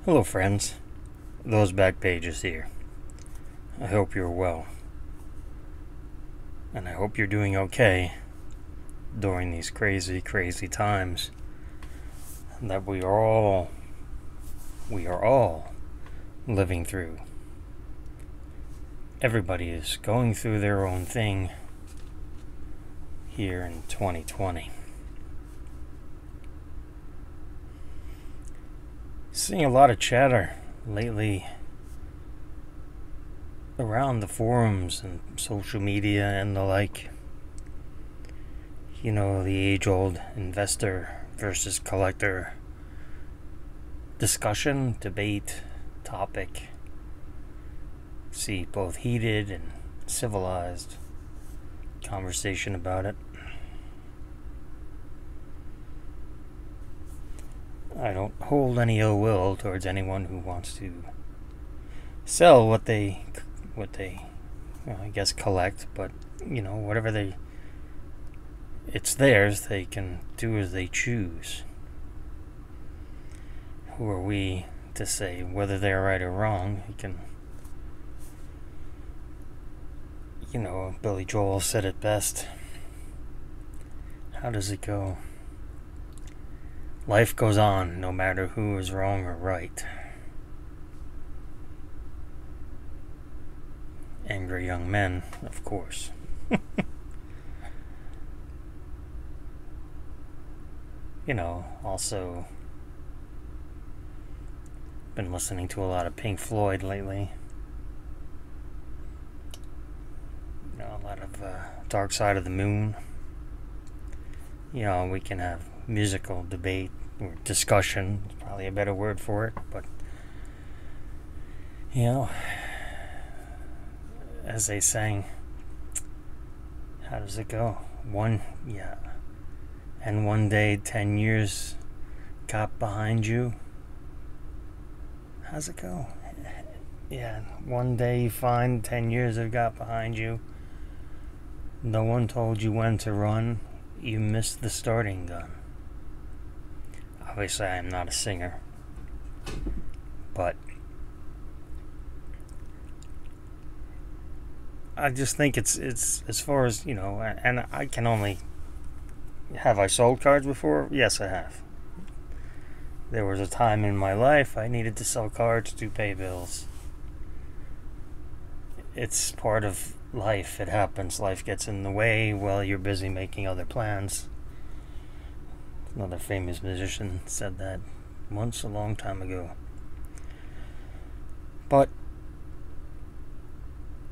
Hello friends, those back pages here. I hope you're well. And I hope you're doing okay during these crazy times that we are all living through. Everybody is going through their own thing here in 2020. Seeing a lot of chatter lately around the forums and social media and the like. You know, the age-old investor versus collector discussion, debate, topic. See both heated and civilized conversation about it. I don't hold any ill will towards anyone who wants to sell what they I guess collect, but whatever it's theirs. They can do as they choose. Who are we to say whether they're right or wrong? Billy Joel said it best. How does it go? Life goes on no matter who is wrong or right. Angry young men, of course. Also been listening to a lot of Pink Floyd lately. A lot of Dark Side of the Moon. We can have musical debate or discussion, is probably a better word for it, but as they sang, how does it go? And one day 10 years got behind you. How's it go? Yeah, one day you find 10 years have got behind you. No one told you when to run. You missed the starting gun. Obviously, I am not a singer, but I just think it's as far as, and I can only... Have I sold cards before? Yes, I have. There was a time in my life I needed to sell cards to pay bills. It's part of life. It happens. Life gets in the way while you're busy making other plans. Another famous musician said that once a long time ago. But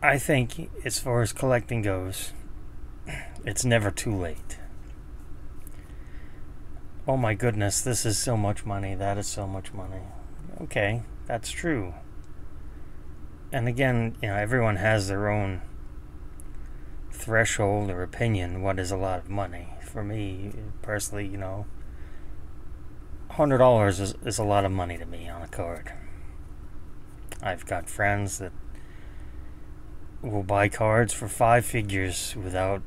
I think as far as collecting goes, it's never too late. Oh my goodness, this is so much money, that is so much money. Okay, that's true. And again, everyone has their own threshold or opinion what is a lot of money. For me, personally, $100 is a lot of money to me on a card. I've got friends that will buy cards for 5 figures without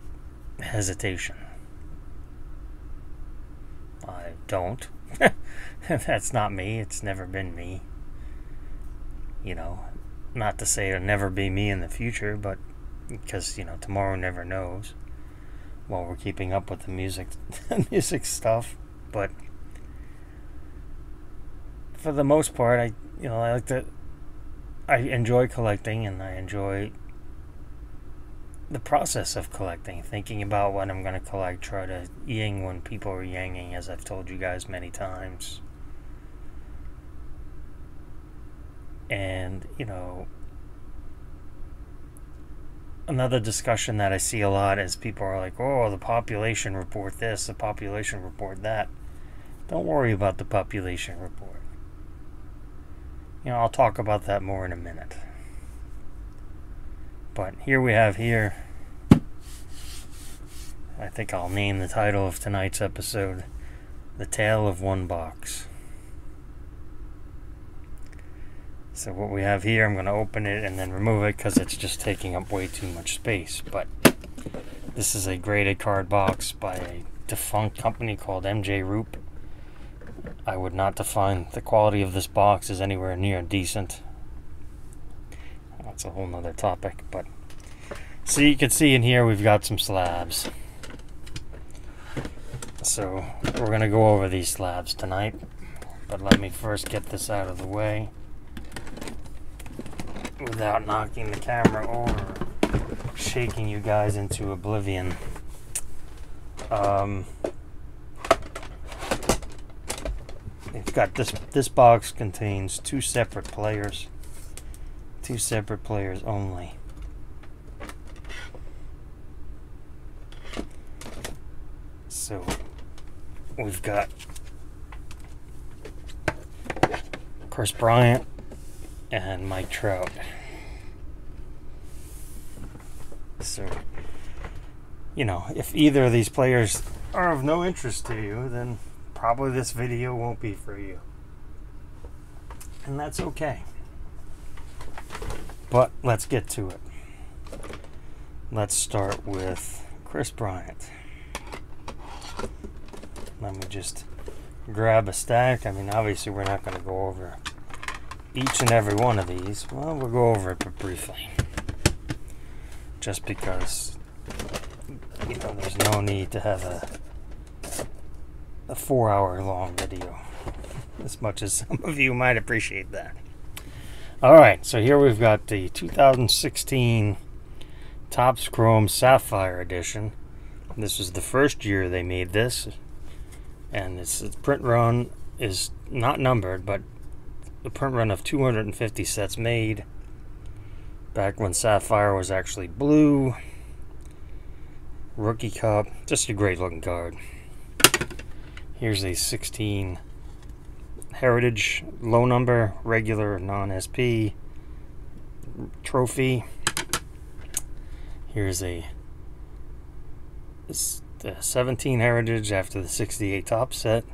hesitation. I don't. That's not me. It's never been me. Not to say it'll never be me in the future, but because, tomorrow never knows while we're keeping up with the music stuff. But for the most part, I enjoy collecting, and I enjoy the process of collecting, thinking about what I'm going to collect, try to ying when people are yanging, as I've told you guys many times. And, another discussion that I see a lot is people are like, oh, the population report this, the population report that. Don't worry about the population report. I'll talk about that more in a minute. But here we have I think I'll name the title of tonight's episode, The Tale of One Box. So what we have here, I'm going to open it and then remove it because it's just taking up way too much space. But this is a graded card box by a defunct company called MJ Roop. I would not define the quality of this box as anywhere near decent. That's a whole nother topic, but so you can see in here we've got some slabs. So we're going to go over these slabs tonight, but let me first get this out of the way without knocking the camera over, shaking you guys into oblivion. It's got this box contains two separate players only. So we've got Kris Bryant and Mike Trout. So, you know, if either of these players are of no interest to you, then probably this video won't be for you. And that's okay. But let's get to it. Let's start with Kris Bryant. Let me just grab a stack. I mean, obviously we're not going to go over each and every one of these. Well, we'll go over it but briefly. Just because, you know, there's no need to have a 4-hour long video, as much as some of you might appreciate that. Alright, so here we've got the 2016 Topps Chrome Sapphire Edition. This was the first year they made this, and its print run is not numbered, but the print run of 250 sets made back when Sapphire was actually blue. Rookie Cup, just a great looking card. Here's a 16 Heritage, low number, regular, non-SP trophy. Here's a 17 Heritage after the 68 top set.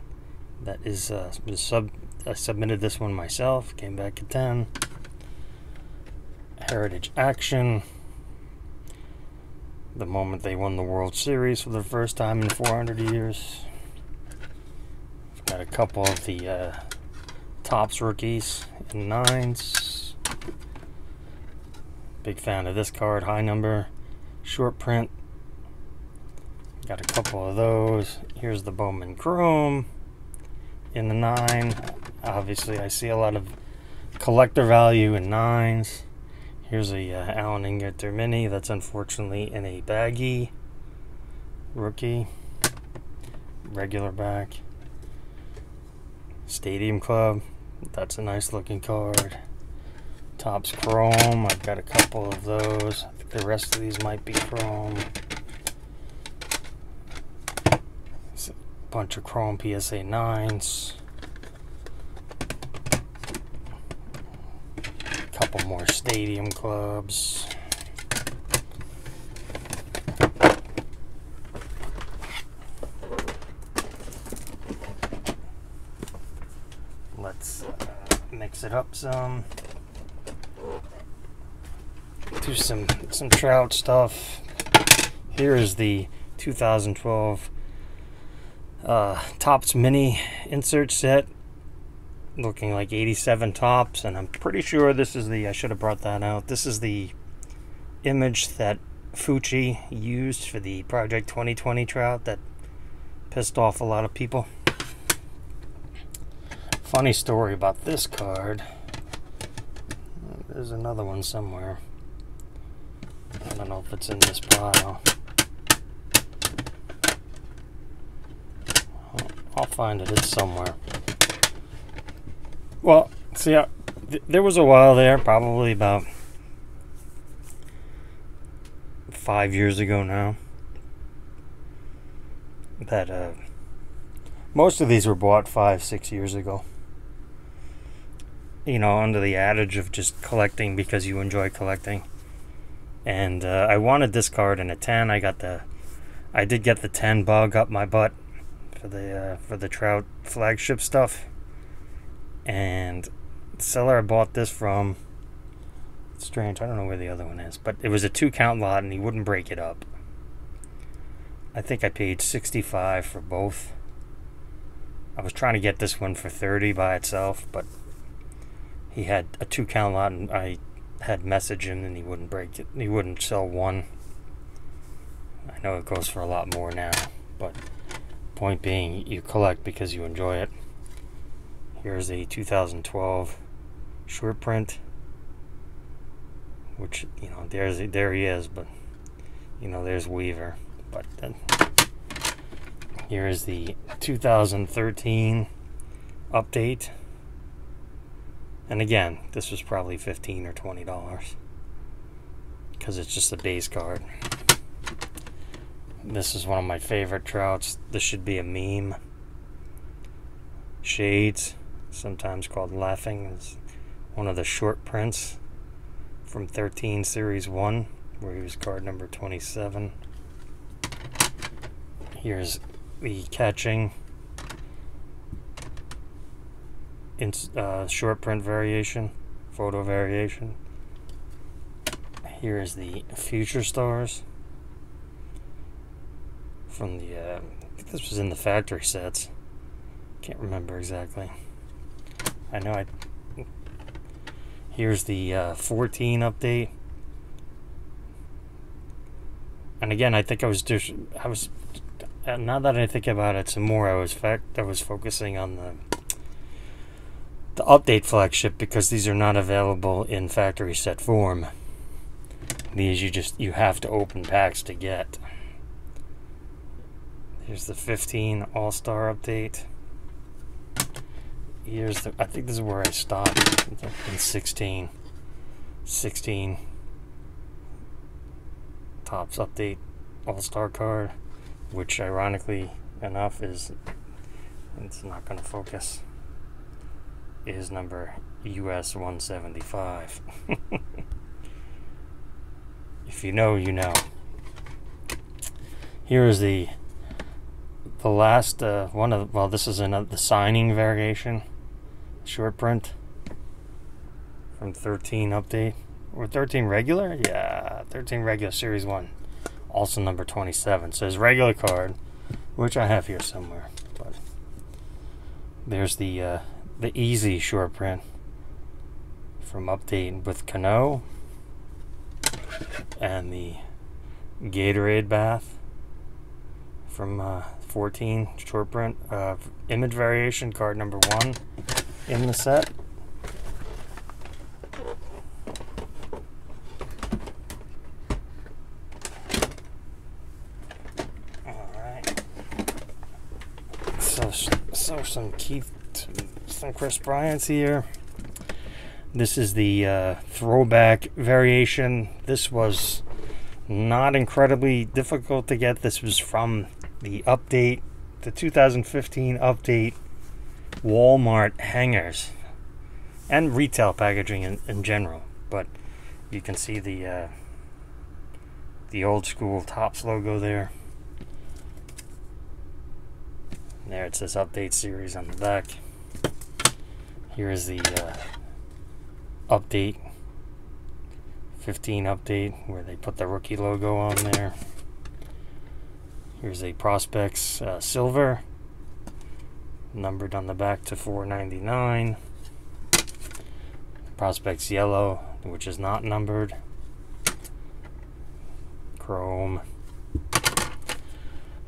That is I submitted this one myself, came back at 10. Heritage Action, the moment they won the World Series for the first time in 400 years. We've got a couple of the Topps rookies in 9s. Big fan of this card, high number, short print. Got a couple of those. Here's the Bowman Chrome in the 9. Obviously, I see a lot of collector value in 9s. Here's a Allen Ingeter Mini that's unfortunately in a baggy. Rookie. Regular back. Stadium Club. That's a nice looking card. Topps Chrome. I've got a couple of those. I think the rest of these might be Chrome. It's a bunch of Chrome PSA 9s. Couple more Stadium Clubs. Let's mix it up some. Do some Trout stuff. Here is the 2012 Topps Mini insert set. Looking like 87 Topps, and I'm pretty sure this is the, I should have brought that out, this is the image that Fucci used for the Project 2020 Trout that pissed off a lot of people. Funny story about this card. There's another one somewhere. I don't know if it's in this pile. I'll find it, it's somewhere. Well, see, there was a while there, probably about 5 years ago now, that most of these were bought 5-6 years ago. You know, under the adage of just collecting because you enjoy collecting. And I wanted this card in a 10. I did get the 10 bug up my butt for the Trout flagship stuff. And the seller I bought this from, it's strange, I don't know where the other one is, but it was a 2-count lot and he wouldn't break it up. I think I paid $65 for both. I was trying to get this one for 30 by itself, but he had a 2-count lot, and I had messaged him, and he wouldn't break it. He wouldn't sell one. I know it goes for a lot more now, but point being, you collect because you enjoy it. Here's a 2012 short print, which, you know, there he is, but, you know, there's Weaver. But then here is the 2013 update. And again, this was probably $15 or $20 because it's just a base card. This is one of my favorite trouts. This should be a meme. Shades, sometimes called Laughing, is one of the short prints from 13 Series 1, where he was card number 27. Here's the Catching in short print variation, photo variation. Here's the Future Stars from the I think this was in the factory sets. Can't remember exactly. I know here's the 14 update. And again, I think now that I think about it some more, I was focusing on the update flagship, because these are not available in factory set form. These you have to open packs to get. Here's the 15 All-Star update. Here's I think this is where I stopped in 16 Topps update All-Star card, which ironically enough it's not going to focus, is number US 175. If you know, you know. Here is the last one of, well, this is the signing variation short print from 13 update, or 13 regular, yeah, 13 regular Series 1, also number 27. So his regular card, which I have here somewhere, but there's the easy short print from update with Cano, and the Gatorade bath from 14 short print image variation, card number 1 in the set. Alright, so some Chris Bryant's here. This is the throwback variation. This was not incredibly difficult to get. This was from the update, the 2015 update Walmart hangers and retail packaging in general. But you can see the old school Topps logo there. And there it says Update Series on the back. Here is the update 15 update, where they put the rookie logo on there. Here's a Prospects silver, numbered on the back to 499. Prospects yellow, which is not numbered. Chrome.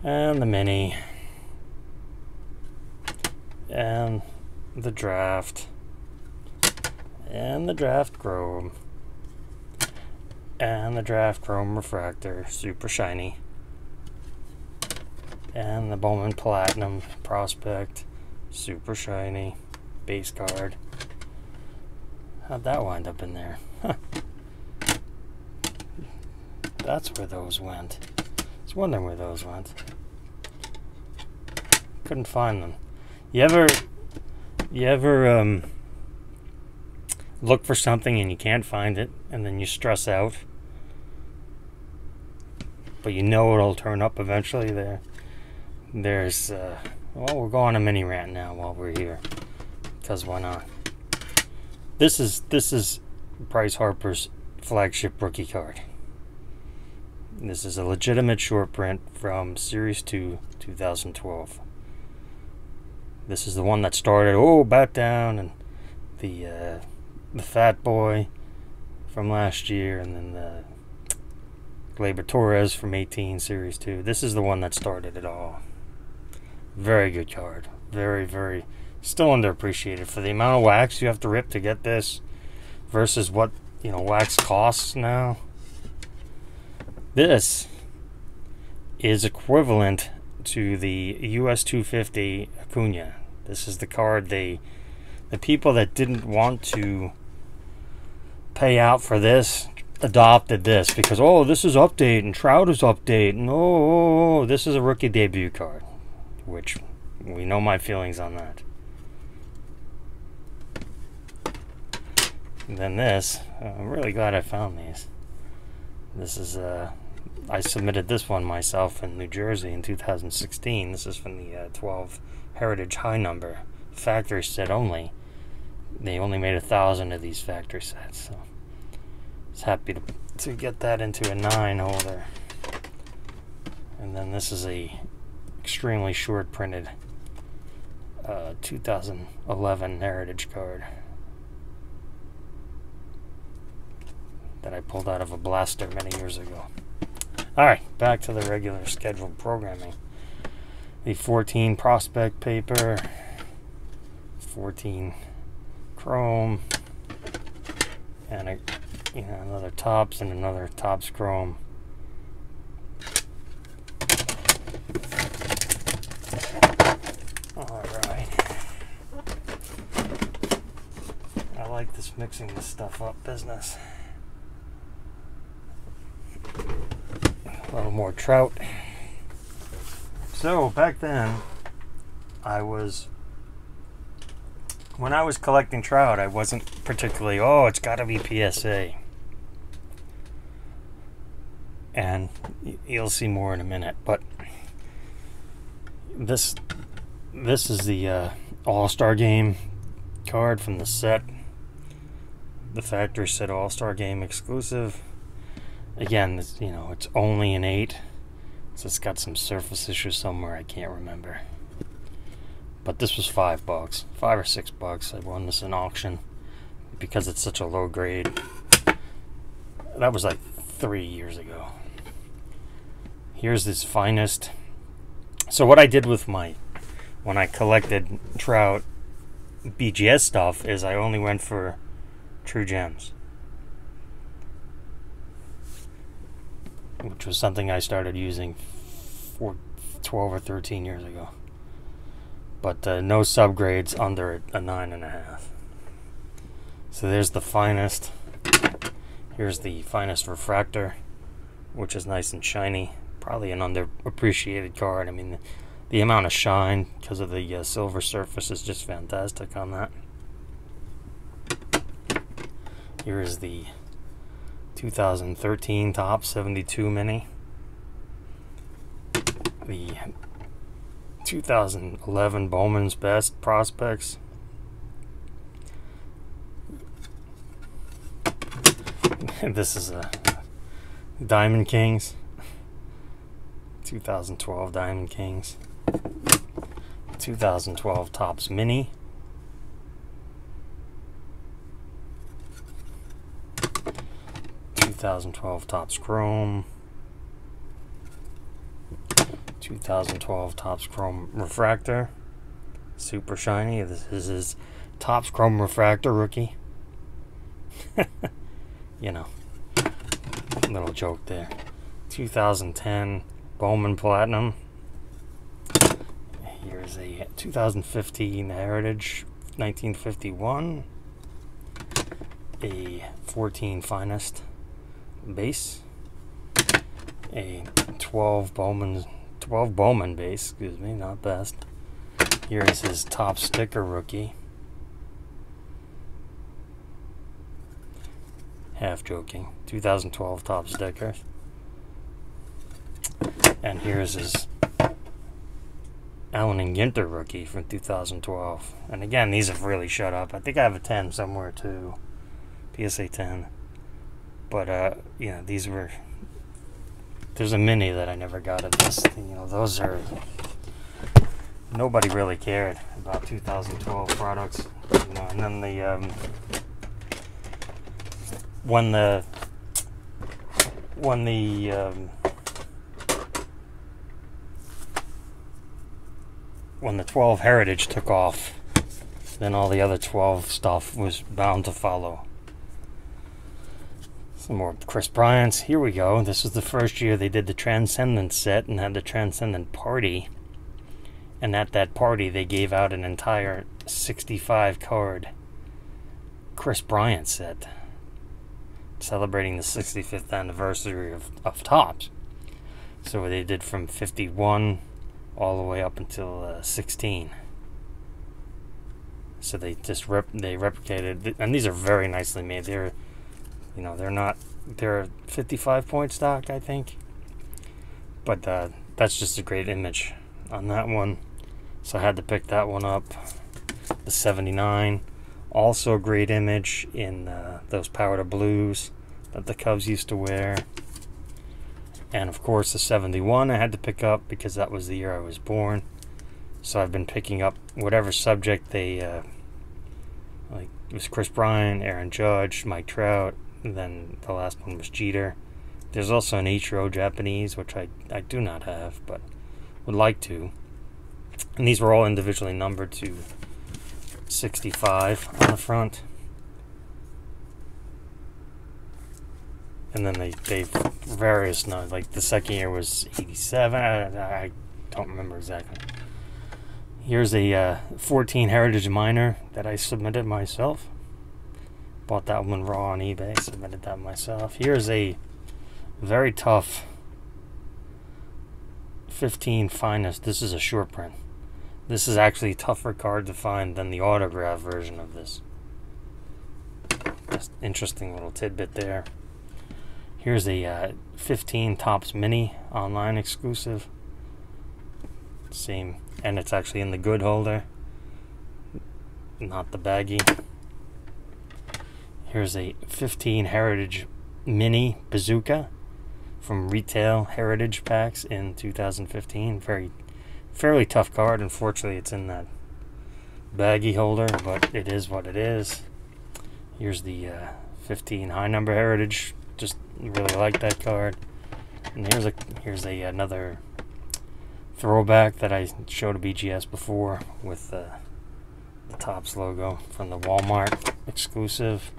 And the mini. And the draft. And the draft chrome. And the draft chrome refractor, super shiny. And the Bowman Platinum Prospect, super shiny, base card. How'd that wind up in there? Huh. That's where those went. I was wondering where those went. Couldn't find them. You ever look for something and you can't find it, and then you stress out, but you know it'll turn up eventually? There's well, we'll go on a mini rant now while we're here, because why not? This is Bryce Harper's flagship rookie card. This is a legitimate short print from Series 2, 2012. This is the one that started, oh, Bat Down, and the Fat Boy from last year, and then the Gleyber Torres from 18 Series 2. This is the one that started it all. Very good card. Very, very, still underappreciated for the amount of wax you have to rip to get this versus what, you know, wax costs now. This is equivalent to the US 250 Acuna. This is the card the people that didn't want to pay out for this adopted this because, oh, this is update and Trout is update, and oh, this is a rookie debut card, which we know my feelings on that. And then this, I'm really glad I found these. This is I submitted this one myself in New Jersey in 2016. This is from the 12 Heritage High Number factory set only. They only made 1,000 of these factory sets, so I was happy to get that into a 9 holder. And then this is a extremely short printed 2011 Heritage card that I pulled out of a blaster many years ago. Alright, back to the regular scheduled programming. The 14 prospect paper, 14 chrome, and another Topps and another Topps chrome. Alright. I like this mixing this stuff up business. A little more Trout. So back then, when I was collecting Trout, I wasn't particularly, oh, it's got to be PSA. And you'll see more in a minute. But this is the All-Star Game card from the set. The factory set All-Star Game exclusive. Again, it's only an 8, so it's got some surface issues somewhere, I can't remember. But this was $5, $5 or $6. I won this in auction because it's such a low grade. That was like 3 years ago. Here's this finest. So what I did with when I collected Trout BGS stuff is I only went for True Gems, which was something I started using 12 or 13 years ago. But no subgrades under a 9.5. So there's the finest. Here's the finest refractor, which is nice and shiny. Probably an underappreciated card. I mean, the amount of shine because of the silver surface is just fantastic on that. Here is the 2013 Topps 72 Mini. The 2011 Bowman's Best Prospects. This is a Diamond Kings. 2012 Diamond Kings. 2012 Topps Mini. 2012 Topps Chrome. 2012 Topps Chrome Refractor. Super shiny. This is his Topps Chrome Refractor rookie. Little joke there. 2010 Bowman Platinum. Here's a 2015 Heritage 1951. A 14 Finest base. A 12 Bowman base, excuse me, not best. Here is his top sticker rookie. Half joking. 2012 top stickers. And here's his Allen and Ginter rookie from 2012. And again, these have really shut up. I think I have a 10 somewhere too. PSA 10. But, these were... There's a mini that I never got of this. Those are... nobody really cared about 2012 products. You know, and then when the when the 12 Heritage took off, then all the other 12 stuff was bound to follow. Some more Chris Bryant's. Here we go. This was the first year they did the Transcendent set and had the Transcendent party. And at that party, they gave out an entire 65 card Chris Bryant set, celebrating the 65th anniversary of Topps. So they did from 51 all the way up until 16. So they just replicated, and these are very nicely made. They're, you know, they're 55 point stock, I think. But that's just a great image on that one. So I had to pick that one up. The 79, also a great image in those powder blues that the Cubs used to wear. And of course the 71 I had to pick up because that was the year I was born. So I've been picking up whatever subject they like. It was Chris Bryant, Aaron Judge, Mike Trout, and then the last one was Jeter. There's also an Ichiro Japanese, which I do not have, but would like to. And these were all individually numbered to 65 on the front. And then they various, like the second year was 87. I don't remember exactly. Here's a 14 Heritage Minor that I submitted myself. Bought that one raw on eBay, submitted that myself. Here's a very tough 15 Finest. This is a short print. This is actually a tougher card to find than the autograph version of this. Just interesting little tidbit there. Here's a 15 Topps Mini online exclusive. Same, and it's actually in the good holder, not the baggy. Here's a 15 Heritage Mini Bazooka from Retail Heritage Packs in 2015. Fairly tough card. Unfortunately, it's in that baggy holder, but it is what it is. Here's the 15 High Number Heritage. Just really like that card. And here's another throwback that I showed a BGS before with the Topps logo from the Walmart exclusive.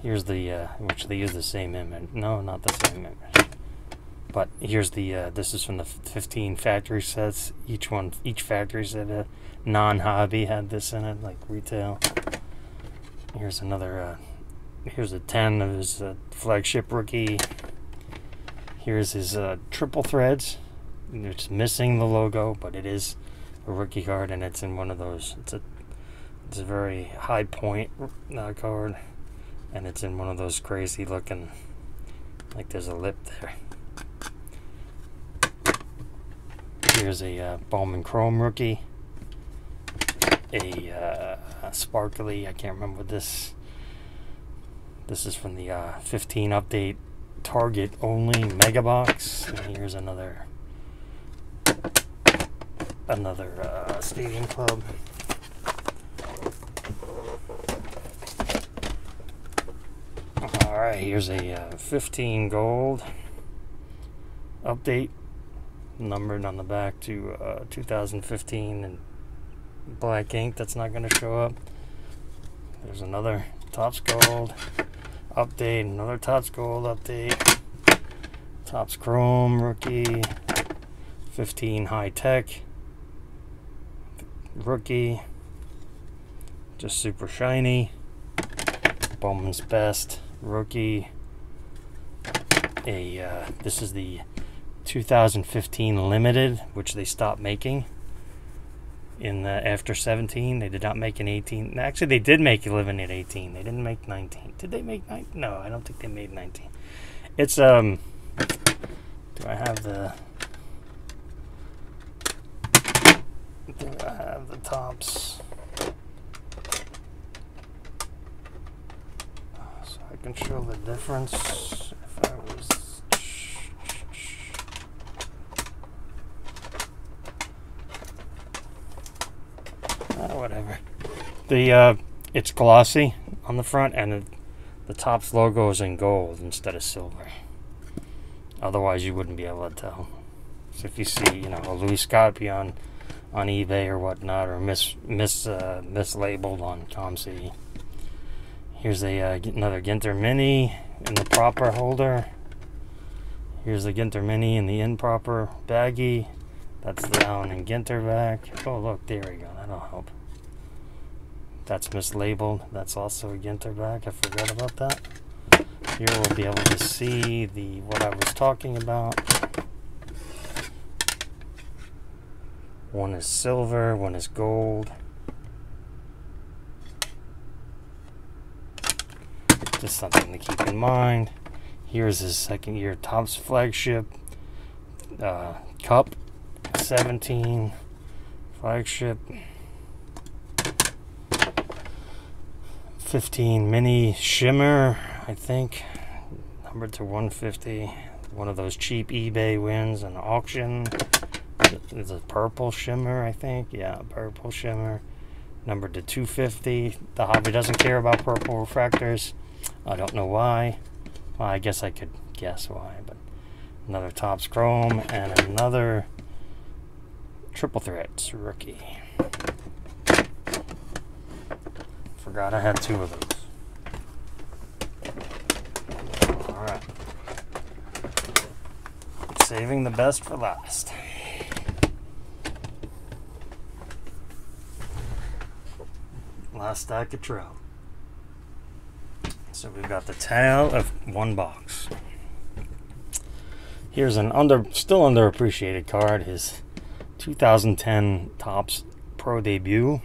Here's the which they use the same image. No, not the same image. But here's the this is from the 15 factory sets. Each factory set, non-hobby, had this in it, like retail. Here's another. Here's a 10 of his flagship rookie. Here's his triple threads. It's missing the logo, but it is a rookie card, and it's in one of those. It's a very high point card, and it's in one of those crazy looking, like there's a lip there. Here's a Bowman Chrome rookie. A sparkly, I can't remember what this. This is from the 15 update Target only Mega Box. And here's another Stadium Club. Alright, here's a 15 gold update, numbered on the back to 2015 in black ink. That's not going to show up. There's another Topps Gold update, another Topps Gold update, Topps Chrome rookie, 15 High Tech rookie, just super shiny, Bowman's Best rookie. This is the 2015 limited, which they stopped making in after 17. They did not make an 18. Actually, they did make 11 at 18. They didn't make 19. Did they make 19? No, I don't think they made 19. It's do I have the Topps? So I can show the difference if I was. It's glossy on the front, and the Topps logo is in gold instead of silver. Otherwise, you wouldn't be able to tell. So if you see, you know, a Louis Scotti on eBay or whatnot, or mislabeled on ComC. Here's another Ginter Mini in the proper holder. Here's the Ginter Mini in the improper baggie. That's the Allen and Ginter back. Oh look, there we go. That'll help. That's mislabeled. That's also a Ginter back. I forgot about that. Here we'll be able to see what I was talking about. One is silver, one is gold. Just something to keep in mind. Here's his second year Topps flagship cup, 17 flagship, 15 mini shimmer, I think, numbered to 150. One of those cheap eBay wins, an auction. It's a purple shimmer, I think. Yeah, purple shimmer, numbered to 250. The hobby doesn't care about purple refractors. I don't know why. Well, I guess I could guess why, but another Topps Chrome and another Triple Threats rookie. Forgot I had two of those. Alright. Saving the best for last. Last stack of trout. So we've got the tale of one box. Here's an still underappreciated card, his 2010 Topps Pro debut.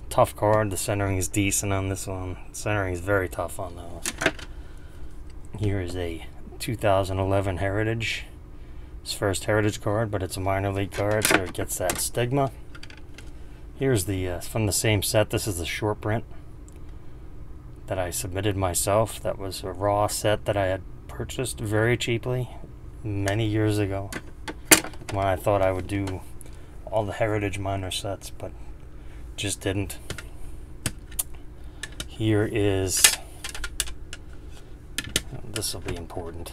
Tough card. The centering is decent on this one. Centering is very tough on those. Here is a 2011 Heritage. His first Heritage card, but it's a minor league card, so it gets that stigma. Here's the from the same set. This is the short print that I submitted myself. That was a raw set that I had purchased very cheaply many years ago when I thought I would do all the Heritage minor sets, but just didn't. Here is, this will be important.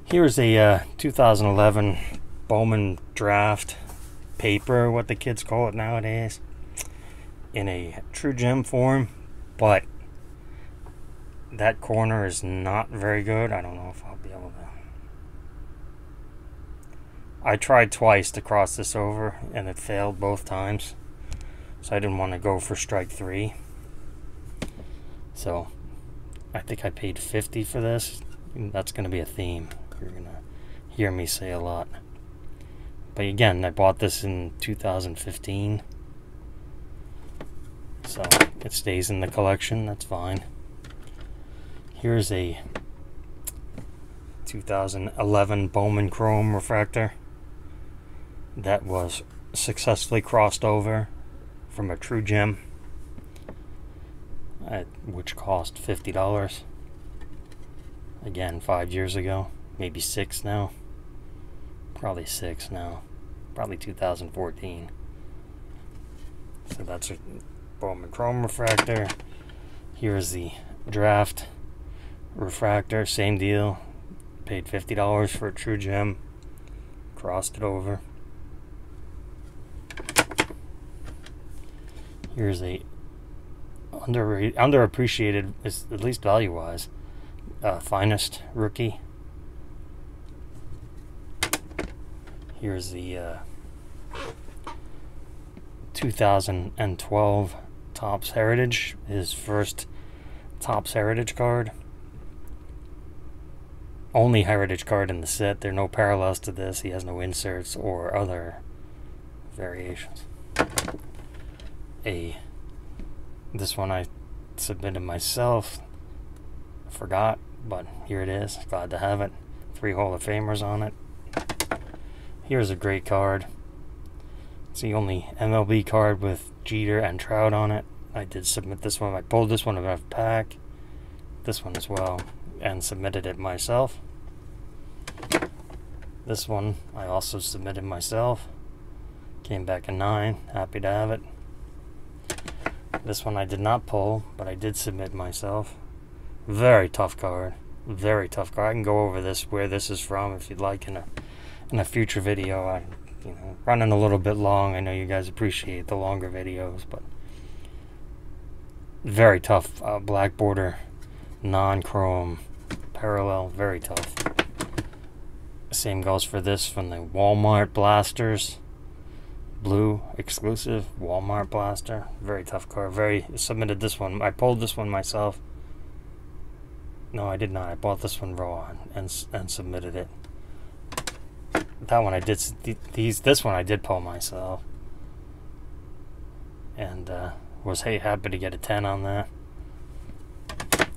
Here's a 2011 Bowman Draft paper, what the kids call it nowadays, in a True Gem form, but that corner is not very good. I don't know if I'll be able to. I tried twice to cross this over and it failed both times, so I didn't want to go for strike 3. So I think I paid $50 for this. That's going to be a theme you're going to hear me say a lot. But again, I bought this in 2015, so it stays in the collection. That's fine. Here's a 2011 Bowman Chrome refractor that was successfully crossed over from a True Gem, which cost $50. Again, 5 years ago, maybe 6 now. Probably 6 now. Probably 2014. So that's a Bowman Chrome refractor. Here's the Draft refractor. Same deal. Paid $50 for a True Gem. Crossed it over. Here's a underappreciated, at least value-wise, Finest rookie. Here's the 2012 Topps Heritage, his first Topps Heritage card. Only Heritage card in the set. There are no parallels to this. He has no inserts or other variations. This one I submitted myself. I forgot, but here it is. Glad to have it. 3 Hall of Famers on it. Here's a great card. It's the only MLB card with Jeter and Trout on it. I did submit this one. I pulled this one out of pack. This one as well, and submitted it myself. This one I also submitted myself. Came back a 9. Happy to have it. This one I did not pull, but I did submit myself. Very tough card. Very tough card. I can go over this, where this is from, if you'd like in a future video. I, running a little bit long. I know you guys appreciate the longer videos, but very tough. Black border, non-chrome, parallel. Very tough. Same goes for this from the Walmart Blasters. Blue exclusive Walmart Blaster. Very tough card. Submitted this one. I pulled this one myself. No, I did not. I bought this one raw and submitted it. That one I did. This one I did pull myself, and was happy to get a 10 on that.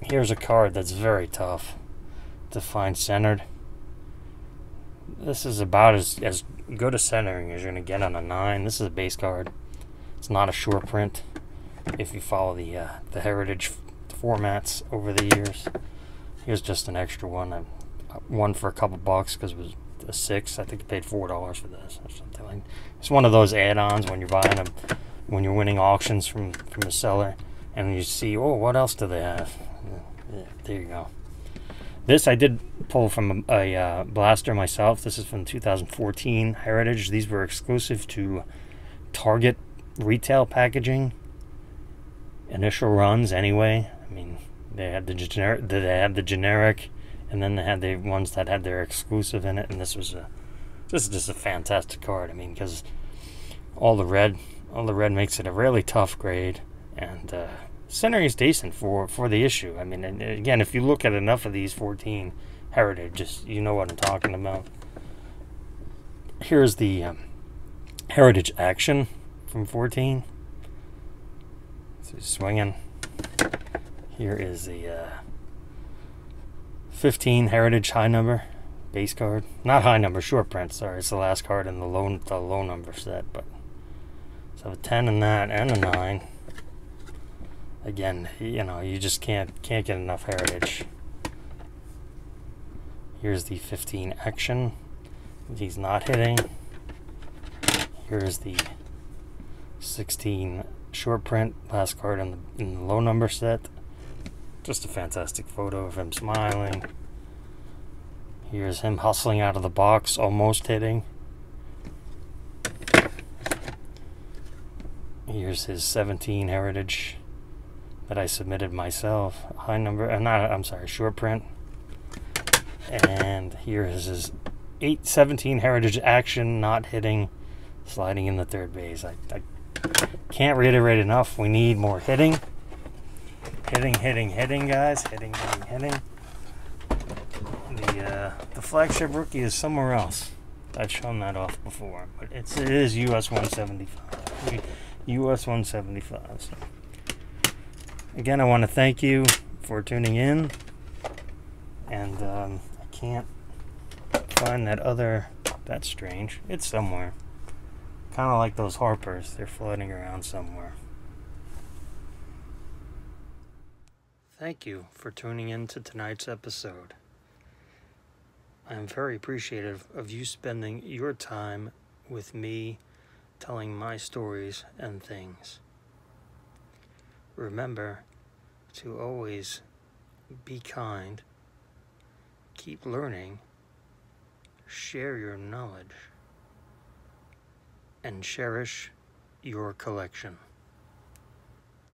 Here's a card that's very tough to find centered. This is about as good a centering as you're going to get on a 9. This is a base card. It's not a short print. If you follow the Heritage formats over the years. Here's just an extra one. I won for a couple bucks because it was a 6. I think I paid $4 for this or something like. It's one of those add-ons when you're buying them, when you're winning auctions from a seller, and you see, oh, what else do they have? Yeah, there you go. This I did pull from a blaster myself. This is from 2014 Heritage. These were exclusive to Target retail packaging. Initial runs, anyway. I mean, they had the generic, and then they had the ones that had their exclusive in it. And this is just a fantastic card. I mean, because all the red makes it a really tough grade, and centering is decent for the issue. I mean, and again, if you look at enough of these 14 Heritage, just you know what I'm talking about. Here's the Heritage Action from 14. So swinging. Here is the 15 Heritage high number base card. Not high number, short print. Sorry, it's the last card in the low number set. But so a 10 in that and a 9. Again, you just can't get enough Heritage. Here's the 15 Action. He's not hitting. Here's the 16 short print, last card in the low number set. Just a fantastic photo of him smiling. Here's him hustling out of the box, almost hitting. Here's his 17 Heritage that I submitted myself. High number, short print. And here is his 17 Heritage Action, not hitting, sliding in the third base. I can't reiterate enough. We need more hitting. Hitting, guys. Hitting. The flagship rookie is somewhere else. I've shown that off before, but it is US 175. US 175. So. Again, I want to thank you for tuning in, and I can't find that other. That's strange. It's somewhere. Kind of like those Harpers. They're floating around somewhere. Thank you for tuning in to tonight's episode. I am very appreciative of you spending your time with me, telling my stories and things. Remember to always be kind, keep learning, share your knowledge, and cherish your collection.